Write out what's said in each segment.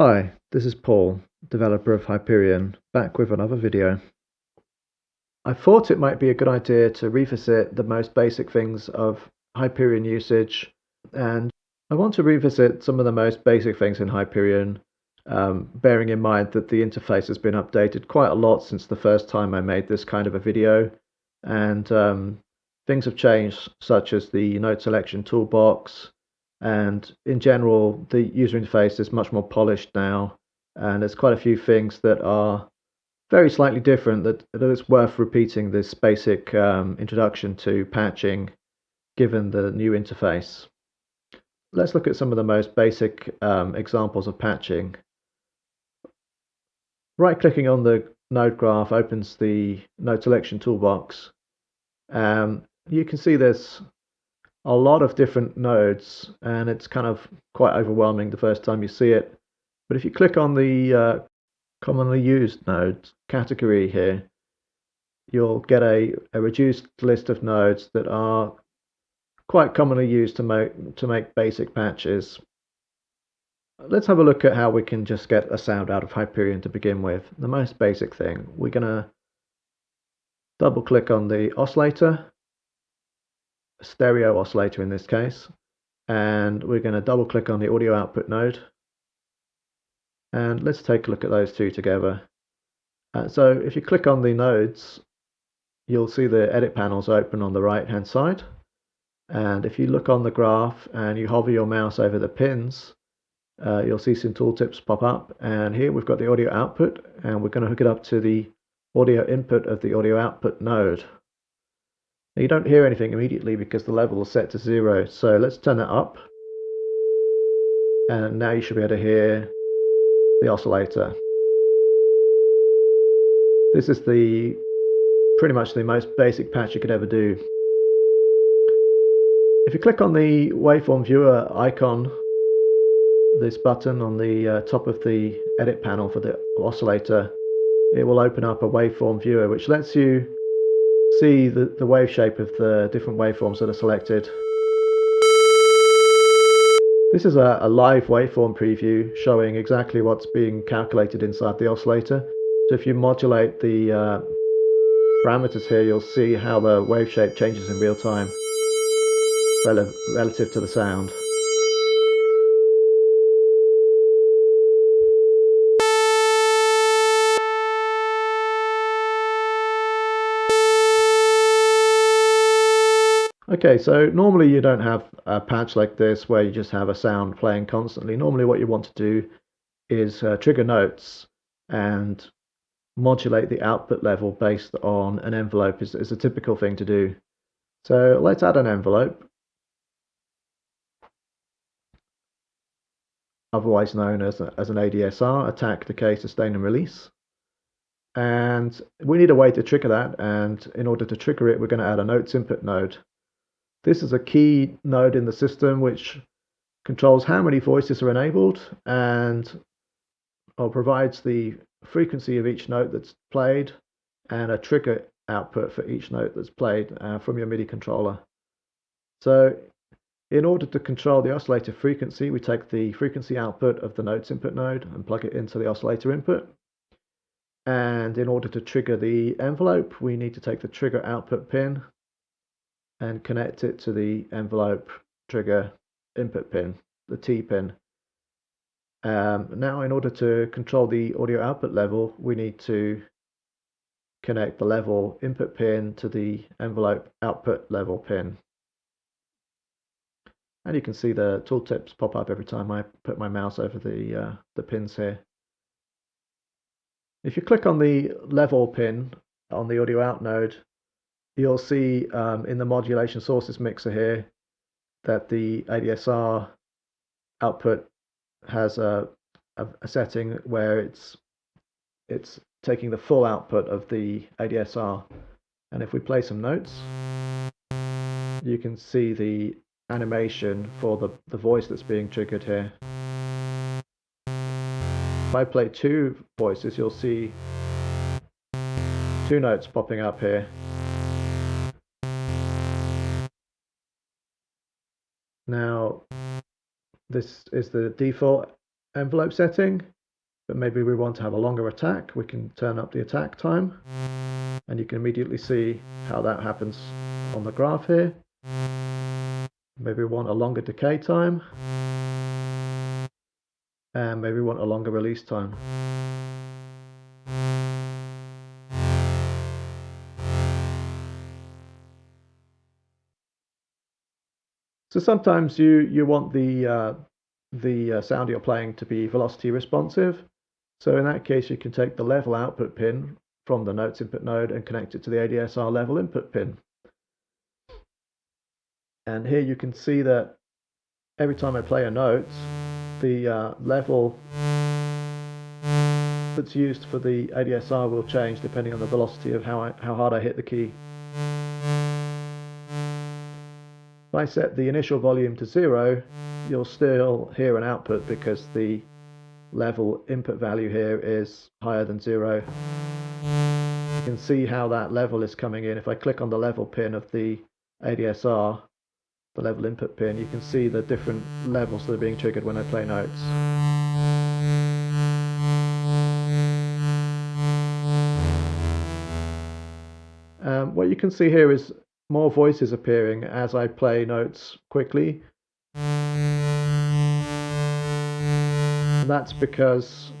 Hi, this is Paul, developer of Hyperion, back with another video. I thought it might be a good idea to revisit the most basic things of Hyperion usage, and I want to revisit some of the most basic things in Hyperion, bearing in mind that the interface has been updated quite a lot since the first time I made this kind of a video, and things have changed, such as the node selection toolbox, and in general, the user interface is much more polished now, and there's quite a few things that are very slightly different that it's worth repeating this basic introduction to patching given the new interface. Let's look at some of the most basic examples of patching. Right-clicking on the node graph opens the node selection toolbox. You can see there's a lot of different nodes, and it's kind of quite overwhelming the first time you see it. But if you click on the commonly used nodes category here, you'll get a reduced list of nodes that are quite commonly used to make basic patches. Let's have a look at how we can just get a sound out of Hyperion to begin with. The most basic thing, we're going to double click on the oscillator, a stereo oscillator in this case, and we're going to double click on the audio output node, and let's take a look at those two together. So if you click on the nodes, you'll see the edit panels open on the right hand side, and if you look on the graph and you hover your mouse over the pins, you'll see some tooltips pop up, and here we've got the audio output, and we're going to hook it up to the audio input of the audio output node. Now, you don't hear anything immediately because the level is set to 0, so let's turn that up, and now you should be able to hear the oscillator. This is pretty much the most basic patch you could ever do. If you click on the waveform viewer icon, this button on the top of the edit panel for the oscillator, it will open up a waveform viewer which lets you see the wave shape of the different waveforms that are selected. This is a live waveform preview showing exactly what's being calculated inside the oscillator. So if you modulate the parameters here, you'll see how the wave shape changes in real time relative to the sound. Okay, so normally you don't have a patch like this where you just have a sound playing constantly. Normally what you want to do is trigger notes and modulate the output level based on an envelope is a typical thing to do. So let's add an envelope, otherwise known as an ADSR, attack, decay, sustain and release. And we need a way to trigger that, and in order to trigger it, we're going to add a notes input node. This is a key node in the system which controls how many voices are enabled and provides the frequency of each note that's played and a trigger output for each note that's played from your MIDI controller. So in order to control the oscillator frequency, we take the frequency output of the notes input node and plug it into the oscillator input. And in order to trigger the envelope, we need to take the trigger output pin and connect it to the envelope trigger input pin, the T pin. Now in order to control the audio output level, we need to connect the level input pin to the envelope output level pin. And you can see the tooltips pop up every time I put my mouse over the pins here. If you click on the level pin on the audio out node, you'll see in the modulation sources mixer here that the ADSR output has a setting where it's taking the full output of the ADSR. And if we play some notes, you can see the animation for the voice that's being triggered here. If I play two voices, you'll see two notes popping up here. Now, this is the default envelope setting, but maybe we want to have a longer attack. We can turn up the attack time, and you can immediately see how that happens on the graph here. Maybe we want a longer decay time, and maybe we want a longer release time. So sometimes you want the sound you're playing to be velocity responsive. So in that case, you can take the level output pin from the notes input node and connect it to the ADSR level input pin. And here you can see that every time I play a note, the level that's used for the ADSR will change depending on the velocity of how hard I hit the key. If I set the initial volume to 0, you'll still hear an output because the level input value here is higher than 0. You can see how that level is coming in. If I click on the level pin of the ADSR, the level input pin, you can see the different levels that are being triggered when I play notes. What you can see here is more voices appearing as I play notes quickly. And that's because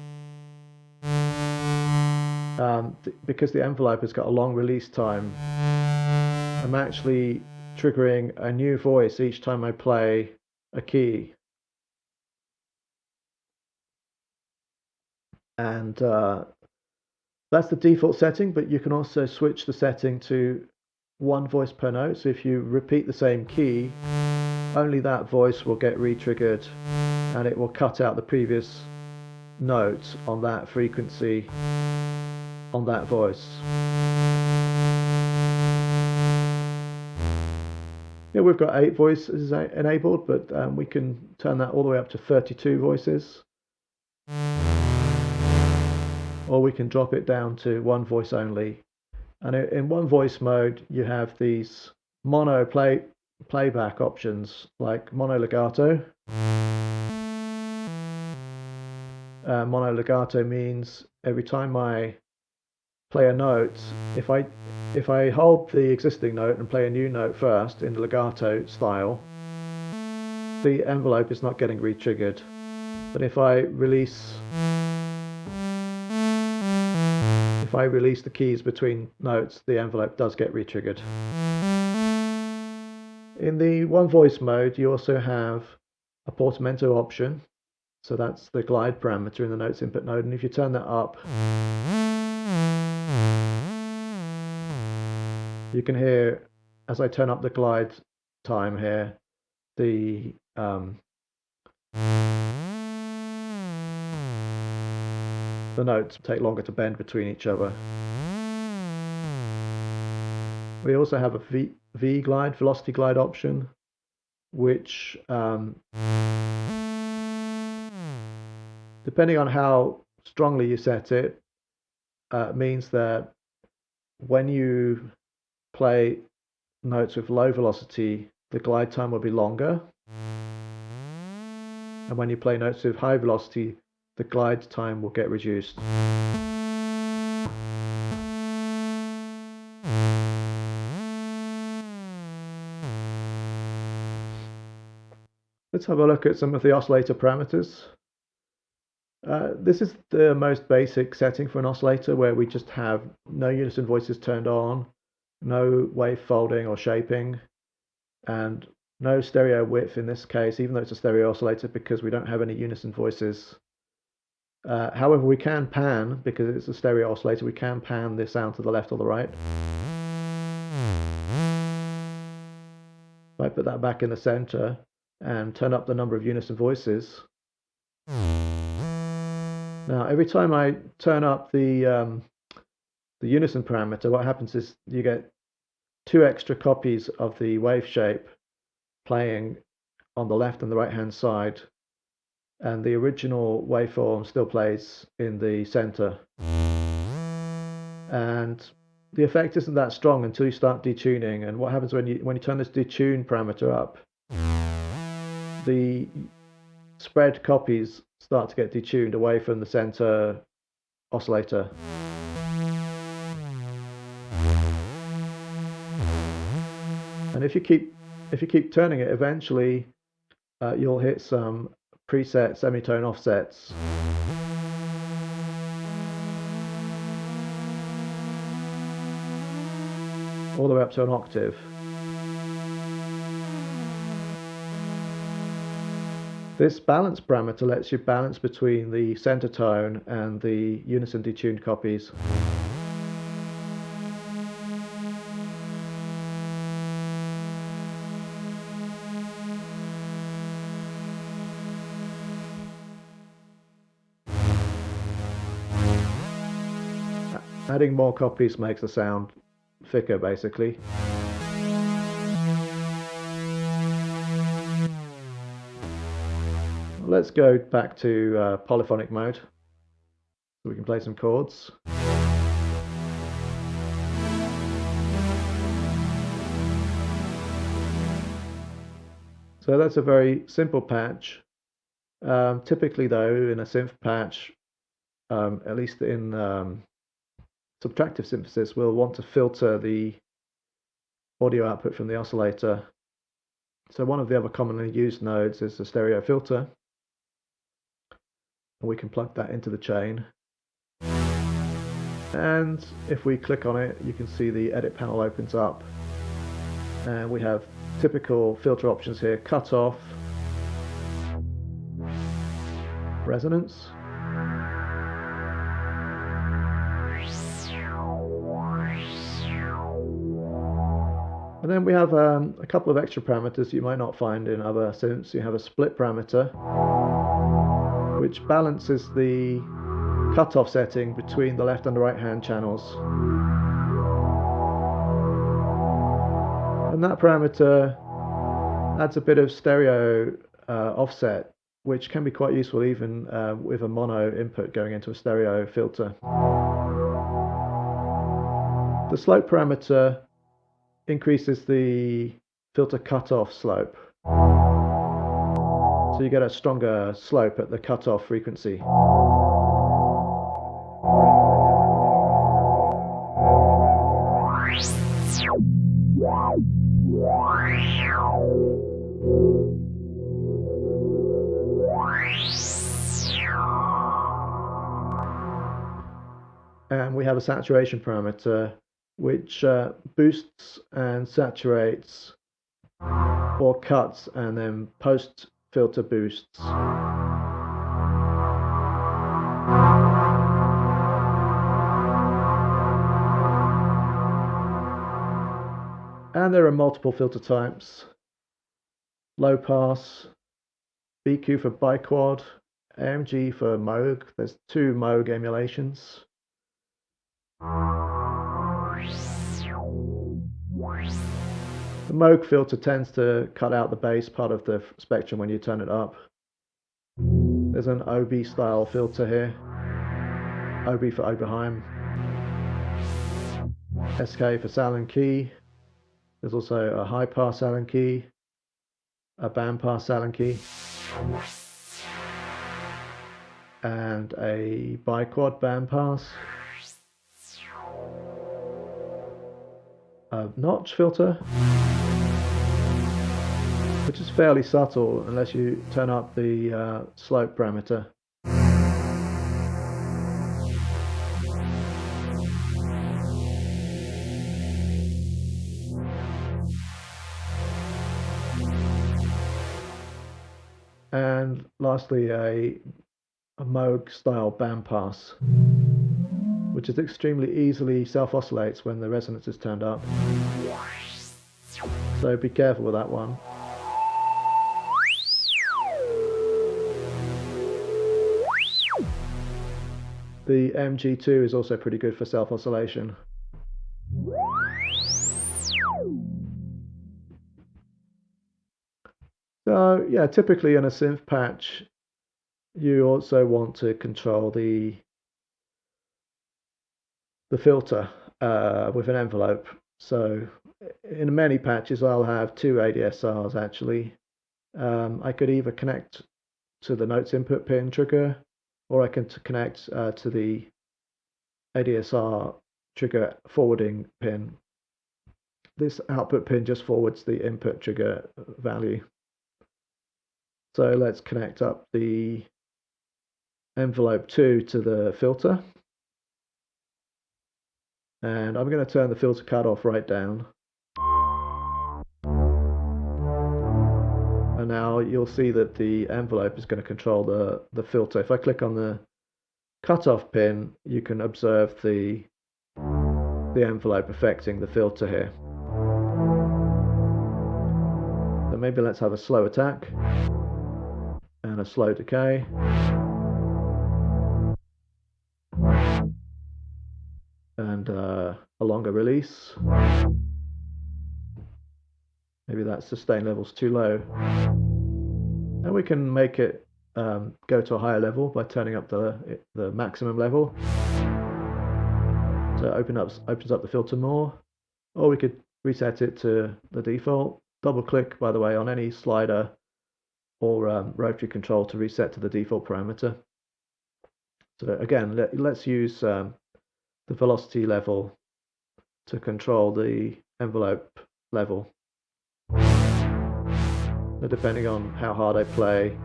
the envelope has got a long release time. I'm actually triggering a new voice each time I play a key. And that's the default setting, but you can also switch the setting to one voice per note. So if you repeat the same key, only that voice will get re-triggered, and it will cut out the previous note on that frequency on that voice. Here we've got 8 voices enabled, but we can turn that all the way up to 32 voices. Or we can drop it down to one voice only. And in one voice mode, you have these mono playback options like mono legato. Mono legato means every time I play a note, if I hold the existing note and play a new note first in the legato style, the envelope is not getting re-triggered. But if I release the keys between notes, the envelope does get re-triggered. In the one voice mode, you also have a portamento option. So that's the glide parameter in the notes input node. And if you turn that up, you can hear, as I turn up the glide time here, the notes take longer to bend between each other. We also have a V glide, velocity glide option, which depending on how strongly you set it, means that when you play notes with low velocity, the glide time will be longer. And when you play notes with high velocity, the glide time will get reduced. Let's have a look at some of the oscillator parameters. This is the most basic setting for an oscillator, where we just have no unison voices turned on, no wave folding or shaping, and no stereo width in this case, even though it's a stereo oscillator, because we don't have any unison voices. However, we can pan, because it's a stereo oscillator, we can pan the sound to the left or the right. If I put that back in the center and turn up the number of unison voices. Now, every time I turn up the unison parameter, what happens is you get 2 extra copies of the wave shape playing on the left and the right hand side, and the original waveform still plays in the center. And the effect isn't that strong until you start detuning. And what happens when you turn this detune parameter up, the spread copies start to get detuned away from the center oscillator. And if you keep turning it, eventually you'll hit some preset semitone offsets. All the way up to an octave. This balance parameter lets you balance between the center tone and the unison detuned copies. Adding more copies makes the sound thicker, basically. Let's go back to polyphonic mode so we can play some chords. So that's a very simple patch. Typically though, in a synth patch, at least in subtractive synthesis, we'll want to filter the audio output from the oscillator. So one of the other commonly used nodes is the stereo filter. And we can plug that into the chain. And if we click on it, you can see the edit panel opens up. And we have typical filter options here: cutoff, resonance, and then we have a couple of extra parameters you might not find in other synths. You have a split parameter, which balances the cutoff setting between the left and the right hand channels. And that parameter adds a bit of stereo offset, which can be quite useful even with a mono input going into a stereo filter. The slope parameter increases the filter cutoff slope, so you get a stronger slope at the cutoff frequency. And we have a saturation parameter which boosts and saturates, or cuts and then post filter boosts. And there are multiple filter types: low pass, BQ for biquad, AMG for Moog. There's 2 Moog emulations. The Moog filter tends to cut out the bass part of the spectrum when you turn it up. There's an OB style filter here, OB for Oberheim, SK for Salon key. There's also a high pass Allen key, a band pass Allen key, and a biquad band pass, a notch filter, which is fairly subtle unless you turn up the slope parameter. And lastly, a Moog style bandpass, which is extremely easily self-oscillates when the resonance is turned up. So be careful with that one. The MG2 is also pretty good for self-oscillation. So yeah, typically in a synth patch, you also want to control the filter with an envelope. So in many patches, I'll have 2 ADSRs actually. I could either connect to the notes input pin trigger, or I can connect to the ADSR trigger forwarding pin. This output pin just forwards the input trigger value. So let's connect up the envelope 2 to the filter. And I'm going to turn the filter cutoff right down. And now you'll see that the envelope is going to control the filter. If I click on the cutoff pin, you can observe the envelope affecting the filter here. So maybe let's have a slow attack and a slow decay. And a longer release. Maybe that sustain level's too low. And we can make it go to a higher level by turning up the maximum level. So it opens up the filter more. Or we could reset it to the default. Double click, by the way, on any slider or rotary control to reset to the default parameter. So again, let's use the velocity level to control the envelope level. So depending on how hard I play,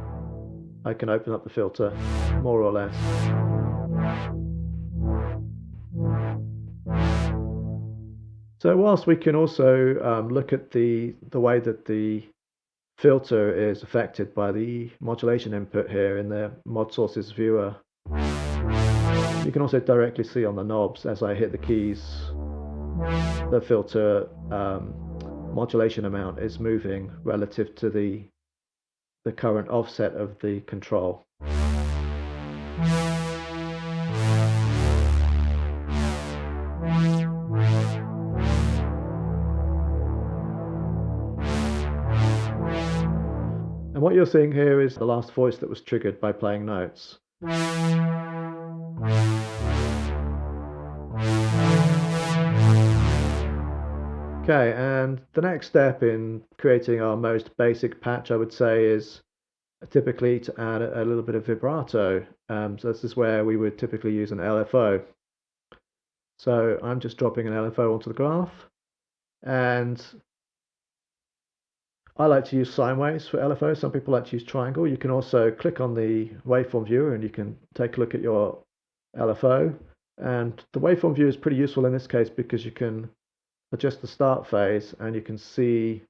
I can open up the filter more or less. So whilst we can also look at the way that the filter is affected by the modulation input here in the mod sources viewer, you can also directly see on the knobs as I hit the keys, the filter modulation amount is moving relative to the current offset of the control. And what you're seeing here is the last voice that was triggered by playing notes. Okay, and the next step in creating our most basic patch, I would say, is typically to add a little bit of vibrato. So this is where we would typically use an LFO. So I'm just dropping an LFO onto the graph, and I like to use sine waves for LFO. Some people like to use triangle. You can also click on the waveform viewer and you can take a look at your LFO. And the waveform viewer is pretty useful in this case because you can adjust the start phase and you can see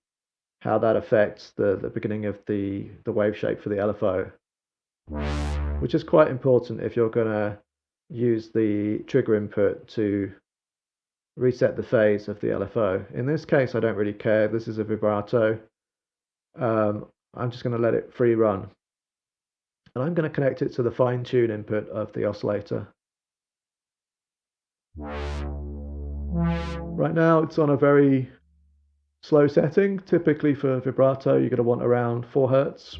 how that affects the beginning of the wave shape for the LFO, which is quite important if you're going to use the trigger input to reset the phase of the LFO. In this case, I don't really care. This is a vibrato. I'm just going to let it free run. And I'm going to connect it to the fine tune input of the oscillator. Right now it's on a very slow setting. Typically for vibrato you're going to want around 4 Hz.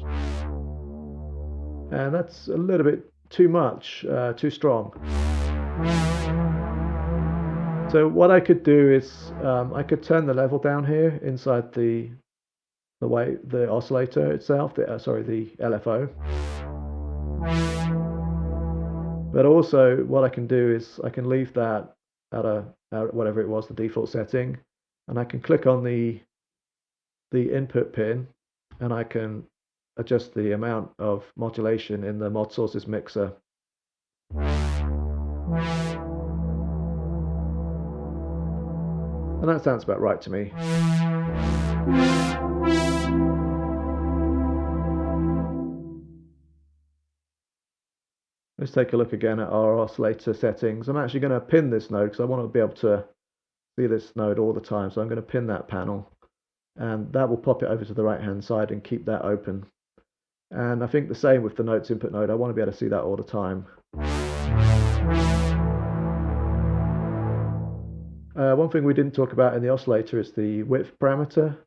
And that's a little bit too much, too strong. So what I could do is I could turn the level down here inside the oscillator itself, the LFO. But also what I can do is I can leave that at whatever it was, the default setting, and I can click on the input pin and I can adjust the amount of modulation in the mod sources mixer. And that sounds about right to me. Let's take a look again at our oscillator settings. I'm actually going to pin this node because I want to be able to see this node all the time. So I'm going to pin that panel, and that will pop it over to the right hand side and keep that open. And I think the same with the notes input node. I want to be able to see that all the time. One thing we didn't talk about in the oscillator is the width parameter.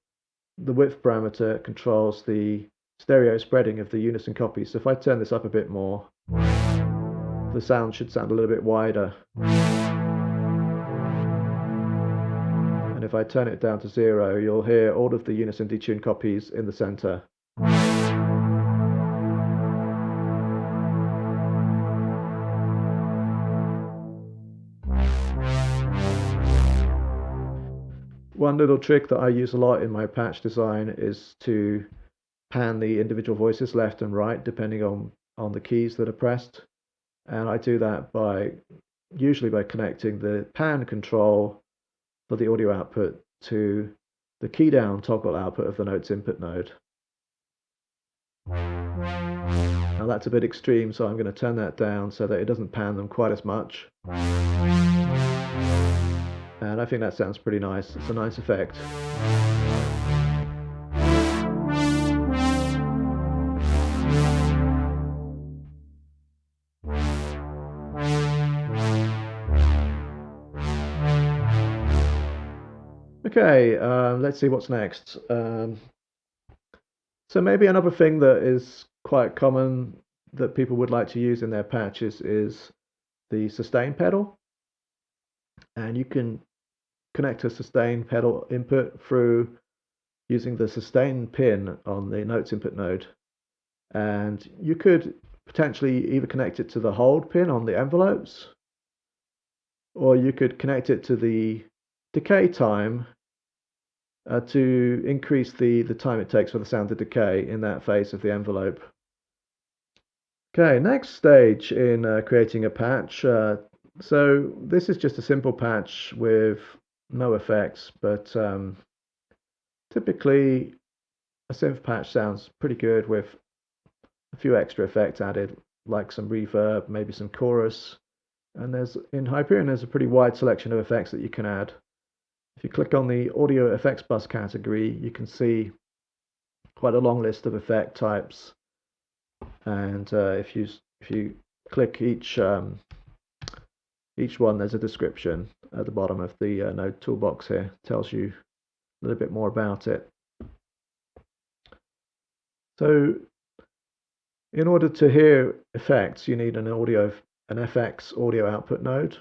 The width parameter controls the stereo spreading of the unison copies. So if I turn this up a bit more, the sound should sound a little bit wider. And if I turn it down to 0, you'll hear all of the unison detuned copies in the center. One little trick that I use a lot in my patch design is to pan the individual voices left and right depending on the keys that are pressed. And I do that usually by connecting the pan control for the audio output to the key down toggle output of the notes input node. Now that's a bit extreme, so I'm going to turn that down so that it doesn't pan them quite as much. And I think that sounds pretty nice. It's a nice effect. Okay, let's see what's next. So maybe another thing that is quite common that people would like to use in their patches is the sustain pedal. And you can connect a sustain pedal input through using the sustain pin on the notes input node. And you could potentially either connect it to the hold pin on the envelopes, or you could connect it to the decay time to increase the time it takes for the sound to decay in that phase of the envelope. Okay, next stage in creating a patch. So this is just a simple patch with no effects, but typically a synth patch sounds pretty good with a few extra effects added, like some reverb, maybe some chorus. And in Hyperion, there's a pretty wide selection of effects that you can add. If you click on the audio effects bus category, you can see quite a long list of effect types. And if you click each one, there's a description at the bottom of the node toolbox here. It tells you a little bit more about it. So in order to hear effects, you need an FX audio output node.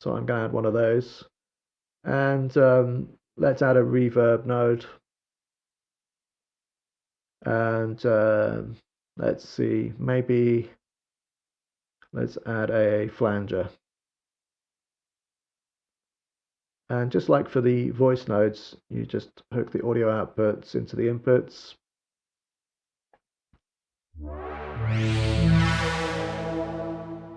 So I'm going to add one of those. And let's add a reverb node. And let's see, maybe let's add a flanger. And just like for the voice nodes, you just hook the audio outputs into the inputs.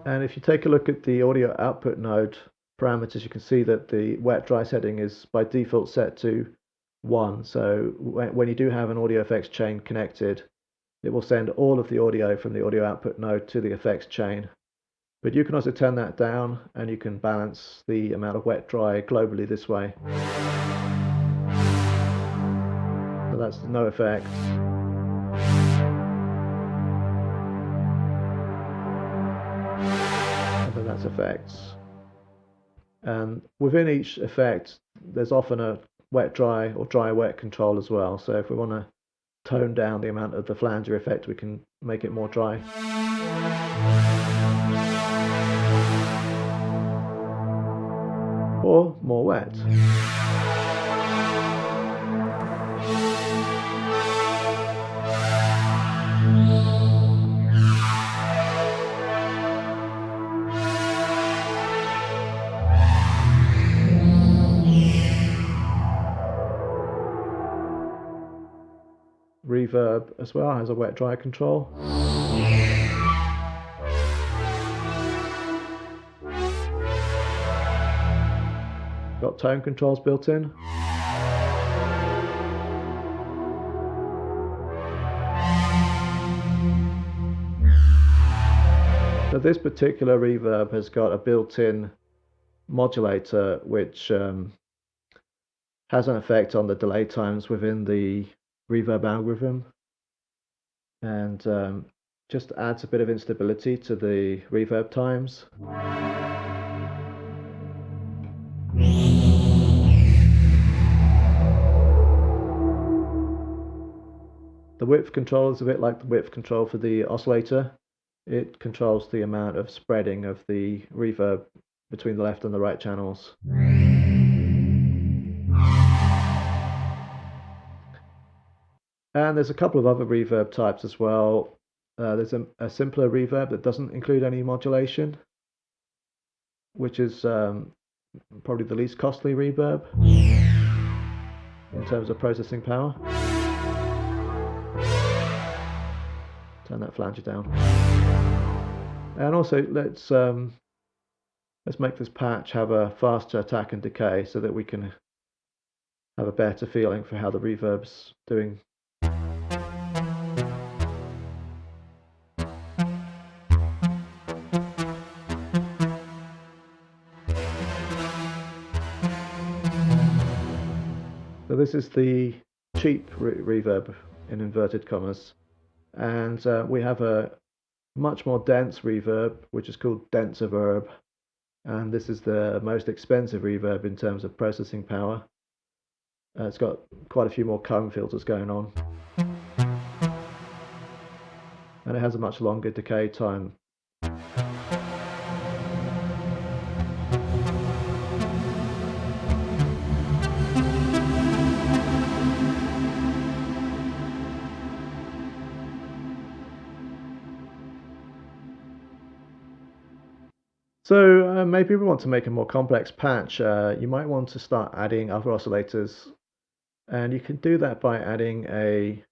And if you take a look at the audio output node parameters, you can see that the wet dry setting is by default set to 1. So when you do have an audio effects chain connected, it will send all of the audio from the audio output node to the effects chain. But you can also turn that down, and you can balance the amount of wet dry globally this way. So that's no effects. And then that's effects. And within each effect, there's often a wet dry or dry wet control as well. So if we want to tone down the amount of the flanger effect, we can make it more dry. Or more wet. Reverb as well has a wet dry control. Got tone controls built in. So this particular reverb has got a built-in modulator which has an effect on the delay times within the reverb algorithm, and just adds a bit of instability to the reverb times. The width control is a bit like the width control for the oscillator. It controls the amount of spreading of the reverb between the left and the right channels. And there's a couple of other reverb types as well. There's a simpler reverb that doesn't include any modulation, which is probably the least costly reverb. in terms of processing power. Turn that flanger down. And also let's make this patch have a faster attack and decay so that we can have a better feeling for how the reverb's doing. So this is the cheap reverb in inverted commas, and we have a much more dense reverb which is called denser verb, and this is the most expensive reverb in terms of processing power. It's got quite a few more comb filters going on, and it has a much longer decay time. So maybe we want to make a more complex patch. You might want to start adding other oscillators, and you can do that by adding a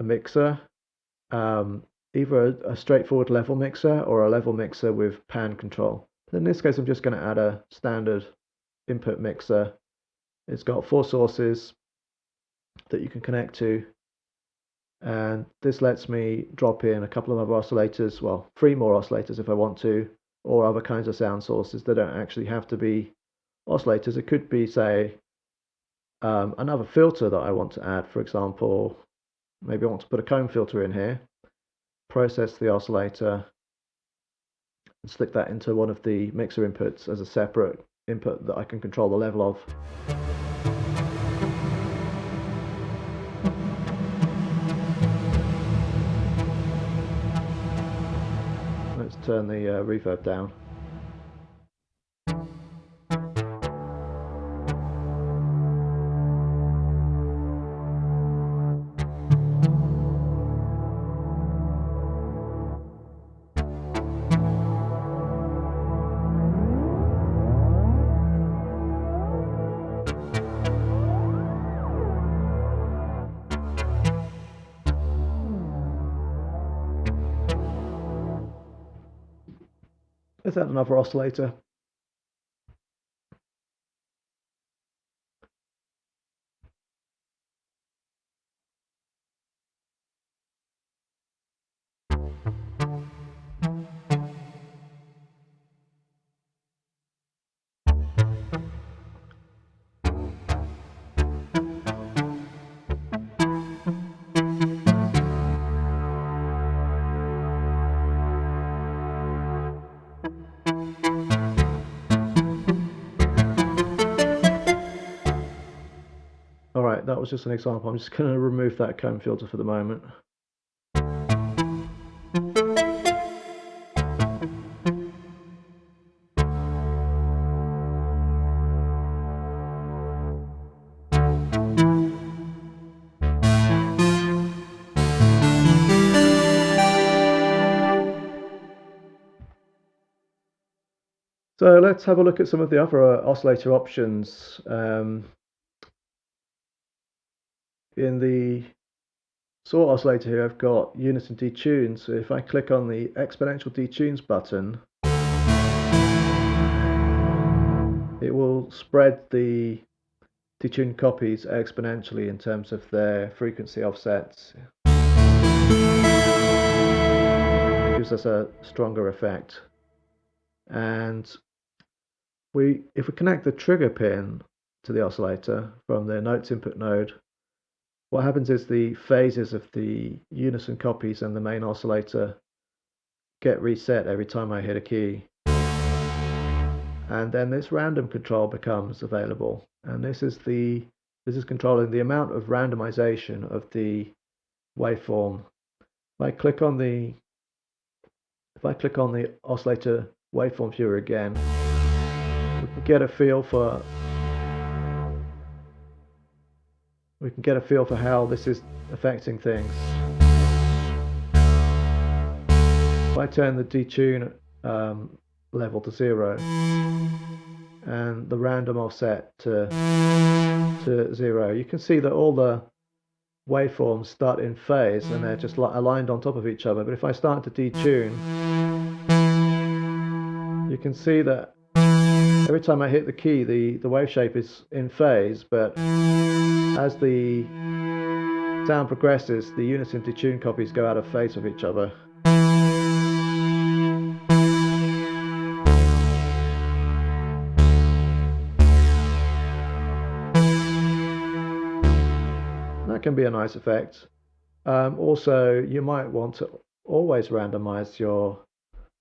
mixer, either a straightforward level mixer or a level mixer with pan control. In this case, I'm just going to add a standard input mixer. It's got 4 sources that you can connect to, and this lets me drop in a couple of other oscillators, well, 3 more oscillators if I want to, or other kinds of sound sources that don't actually have to be oscillators. It could be, say, another filter that I want to add. For example, maybe I want to put a comb filter in here, process the oscillator, and stick that into one of the mixer inputs as a separate input that I can control the level of. Let's turn the reverb down. Let's add another oscillator. Alright, that was just an example. I'm just going to remove that comb filter for the moment. So let's have a look at some of the other oscillator options. In the saw oscillator here, I've got Unison detune. So if I click on the exponential detunes button, it will spread the detuned copies exponentially in terms of their frequency offsets. It gives us a stronger effect. And if we connect the trigger pin to the oscillator from the notes input node, what happens is the phases of the unison copies and the main oscillator get reset every time I hit a key. And then this random control becomes available. And this is controlling the amount of randomization of the waveform. If I click on the oscillator waveform viewer again, we can get a feel for how this is affecting things. If I turn the detune level to 0 and the random offset to 0. You can see that all the waveforms start in phase and they're just aligned on top of each other. But if I start to detune, you can see that every time I hit the key, the wave shape is in phase, but as the sound progresses, the Unison detune copies go out of phase with each other. That can be a nice effect. Also, you might want to always randomize your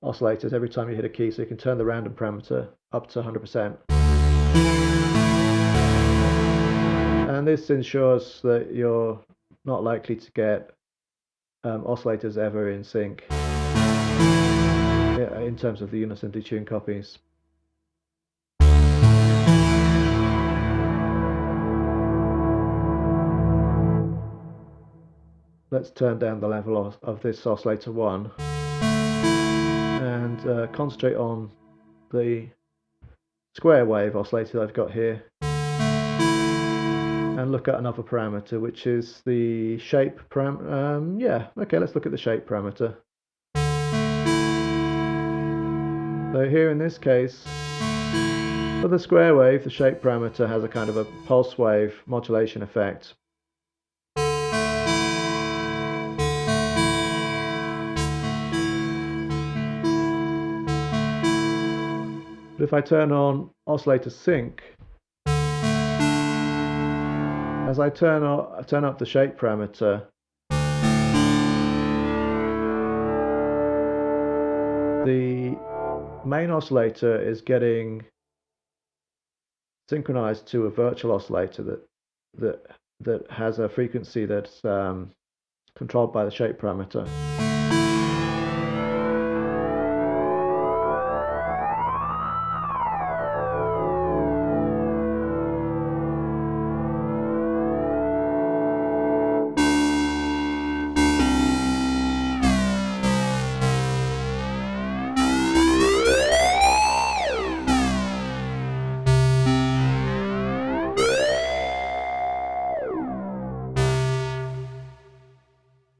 oscillators every time you hit a key, so you can turn the random parameter up to 100%. And this ensures that you're not likely to get oscillators ever in sync in terms of the Unison detune copies. Let's turn down the level of this oscillator 1 and concentrate on the square wave oscillator I've got here, and look at another parameter, which is the shape parameter. Okay, let's look at the shape parameter. So here in this case, for the square wave, the shape parameter has a kind of a pulse wave modulation effect. But if I turn on oscillator sync, as I turn up the shape parameter, the main oscillator is getting synchronized to a virtual oscillator that has a frequency that's controlled by the shape parameter.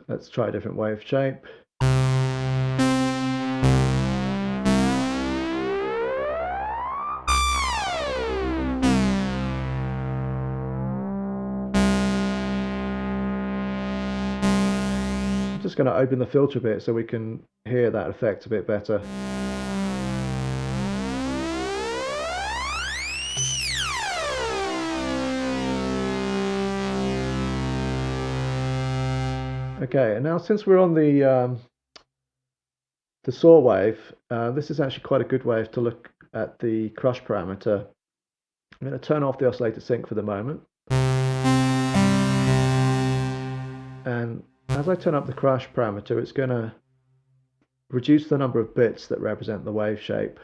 Let's try a different wave shape. I'm just going to open the filter a bit so we can hear that effect a bit better. Okay, and now since we're on the saw wave, this is actually quite a good wave to look at the crush parameter. I'm going to turn off the oscillator sync for the moment. And as I turn up the crush parameter, it's going to reduce the number of bits that represent the wave shape.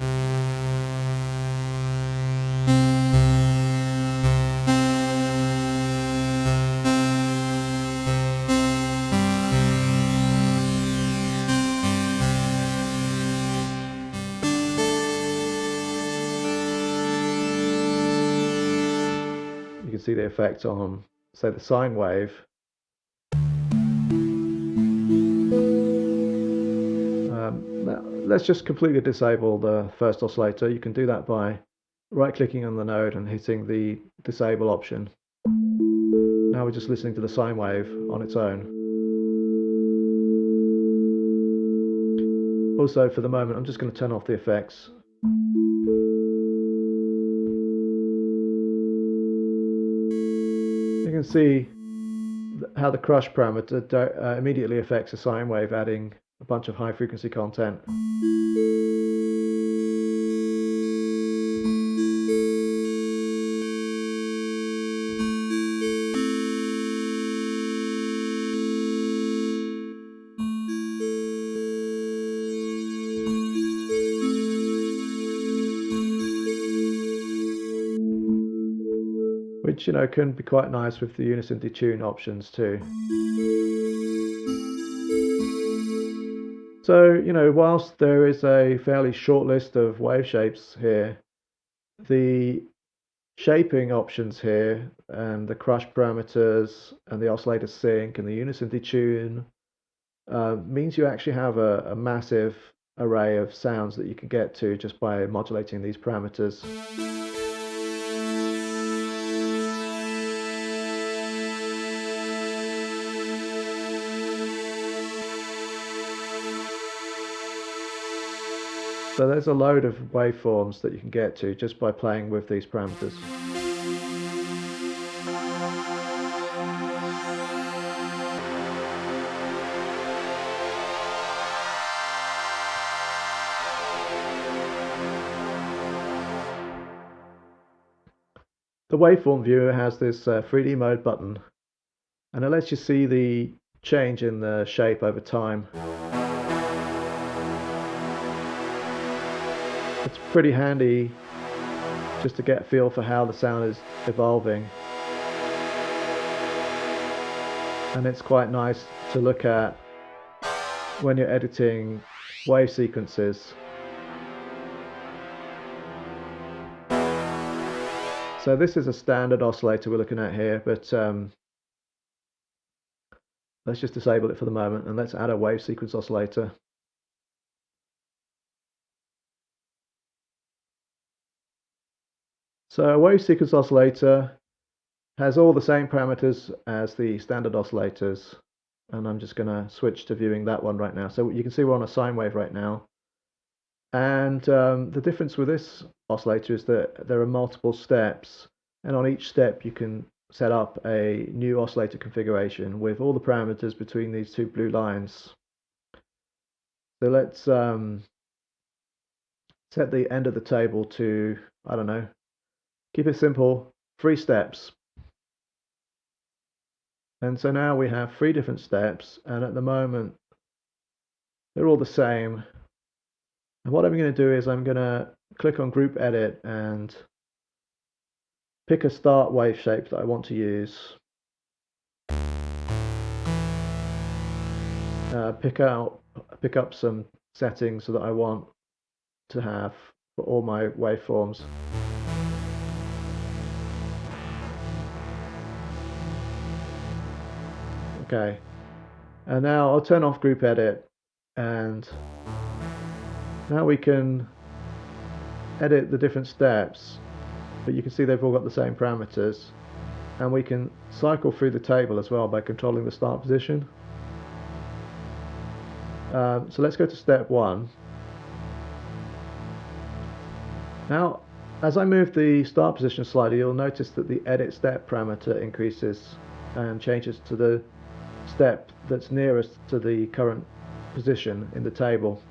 You can see the effect on, say, the sine wave. Now, let's just completely disable the first oscillator. You can do that by right-clicking on the node and hitting the disable option. Now we're just listening to the sine wave on its own. Also, for the moment, I'm just going to turn off the effects. You can see how the crush parameter immediately affects a sine wave, adding a bunch of high frequency content. Which, can be quite nice with the Unison detune options too. So, whilst there is a fairly short list of wave shapes here, the shaping options here, and the crush parameters, and the oscillator sync, and the unison detune, means you actually have a massive array of sounds that you can get to just by modulating these parameters. So there's a load of waveforms that you can get to just by playing with these parameters. The waveform viewer has this 3D mode button, and it lets you see the change in the shape over time. It's pretty handy just to get a feel for how the sound is evolving. And it's quite nice to look at when you're editing wave sequences. So this is a standard oscillator we're looking at here, but let's just disable it for the moment, and let's add a wave sequence oscillator. So a wave sequence oscillator has all the same parameters as the standard oscillators, and I'm just going to switch to viewing that one right now. So you can see we're on a sine wave right now, and the difference with this oscillator is that there are multiple steps, and on each step you can set up a new oscillator configuration with all the parameters between these two blue lines. So let's set the end of the table to, I don't know, keep it simple, 3 steps. And so now we have 3 different steps, and at the moment they're all the same. And what I'm going to do is I'm going to click on Group Edit and pick a start wave shape that I want to use. Pick up some settings that I want to have for all my waveforms. Okay, and now I'll turn off Group Edit, and now we can edit the different steps, but you can see they've all got the same parameters, and we can cycle through the table as well by controlling the start position. So let's go to step 1. Now, as I move the start position slider, you'll notice that the edit step parameter increases and changes to the step that's nearest to the current position in the table.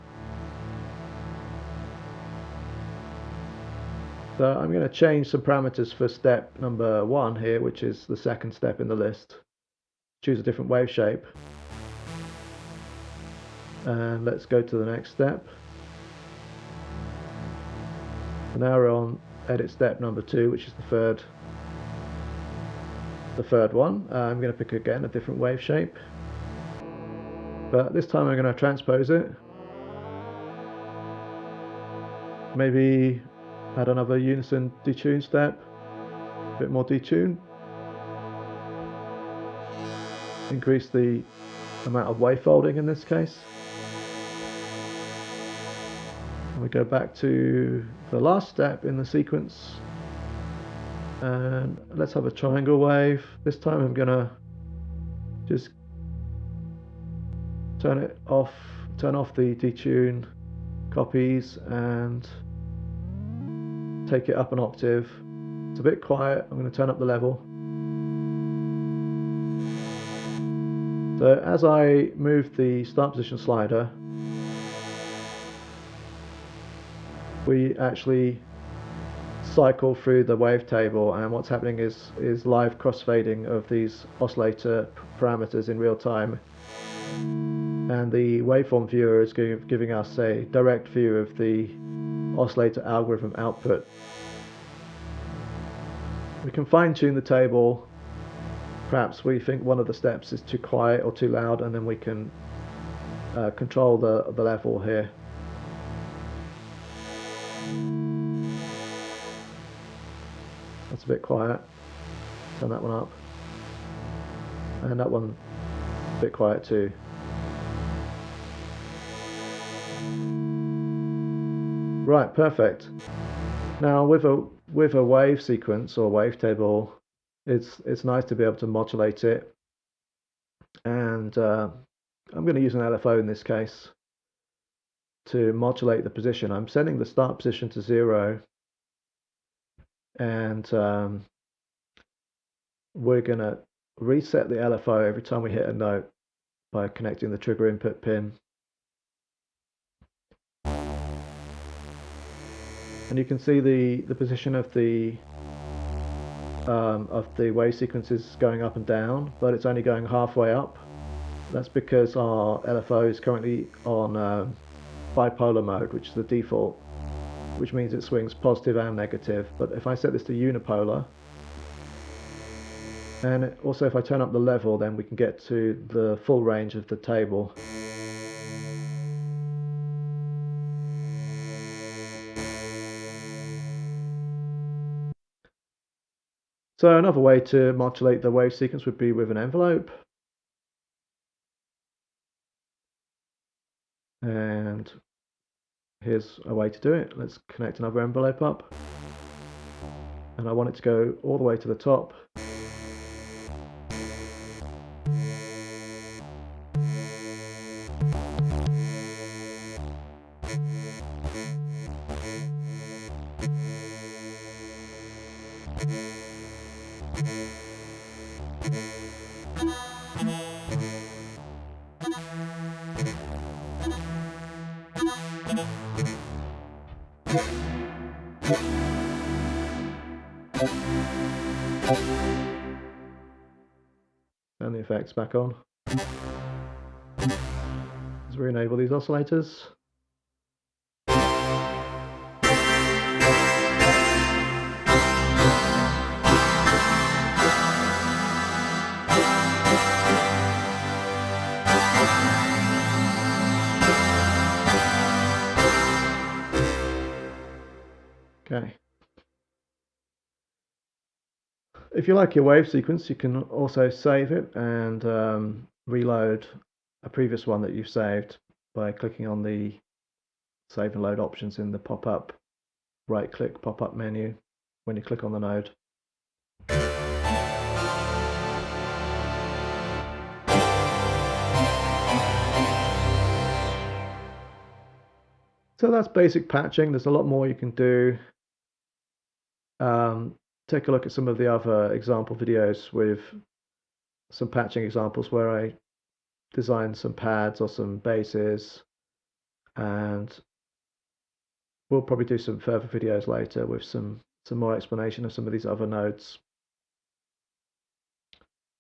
So I'm going to change some parameters for step number 1 here, which is the second step in the list. Choose a different wave shape. And let's go to the next step. So now we're on edit step number 2, which is the third one. I'm going to pick again a different wave shape, but this time I'm going to transpose it. Maybe add another unison detune step, a bit more detune. Increase the amount of wave folding in this case. We go back to the last step in the sequence, and let's have a triangle wave. This time I'm gonna just turn off the detune copies and take it up an octave. It's a bit quiet. I'm going to turn up the level. So as I move the start position slider, we actually cycle through the wavetable, and what's happening is live crossfading of these oscillator parameters in real time, and the waveform viewer is giving us a direct view of the oscillator algorithm output. We can fine-tune the table. Perhaps we think one of the steps is too quiet or too loud, and then we can control the level here. That's a bit quiet. Turn that one up. And that one a bit quiet too. Right, perfect. Now with a wave sequence or wavetable, it's nice to be able to modulate it. And I'm going to use an LFO in this case to modulate the position. I'm setting the start position to 0, and we're going to reset the LFO every time we hit a note by connecting the trigger input pin. And you can see the position of the wave sequence is going up and down, but it's only going halfway up. That's because our LFO is currently on bipolar mode, which is the default, which means it swings positive and negative. But if I set this to unipolar, and also if I turn up the level, then we can get to the full range of the table. So another way to modulate the wave sequence would be with an envelope. And here's a way to do it. Let's connect another envelope up. And I want it to go all the way to the top. And the effects back on. Let's re-enable these oscillators. Okay. If you like your wave sequence, you can also save it and reload a previous one that you've saved by clicking on the save and load options in the pop-up right-click pop-up menu when you click on the node. So that's basic patching. There's a lot more you can do. Take a look at some of the other example videos with some patching examples where I designed some pads or some bases, and we'll probably do some further videos later with some more explanation of some of these other nodes.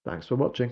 Thanks for watching.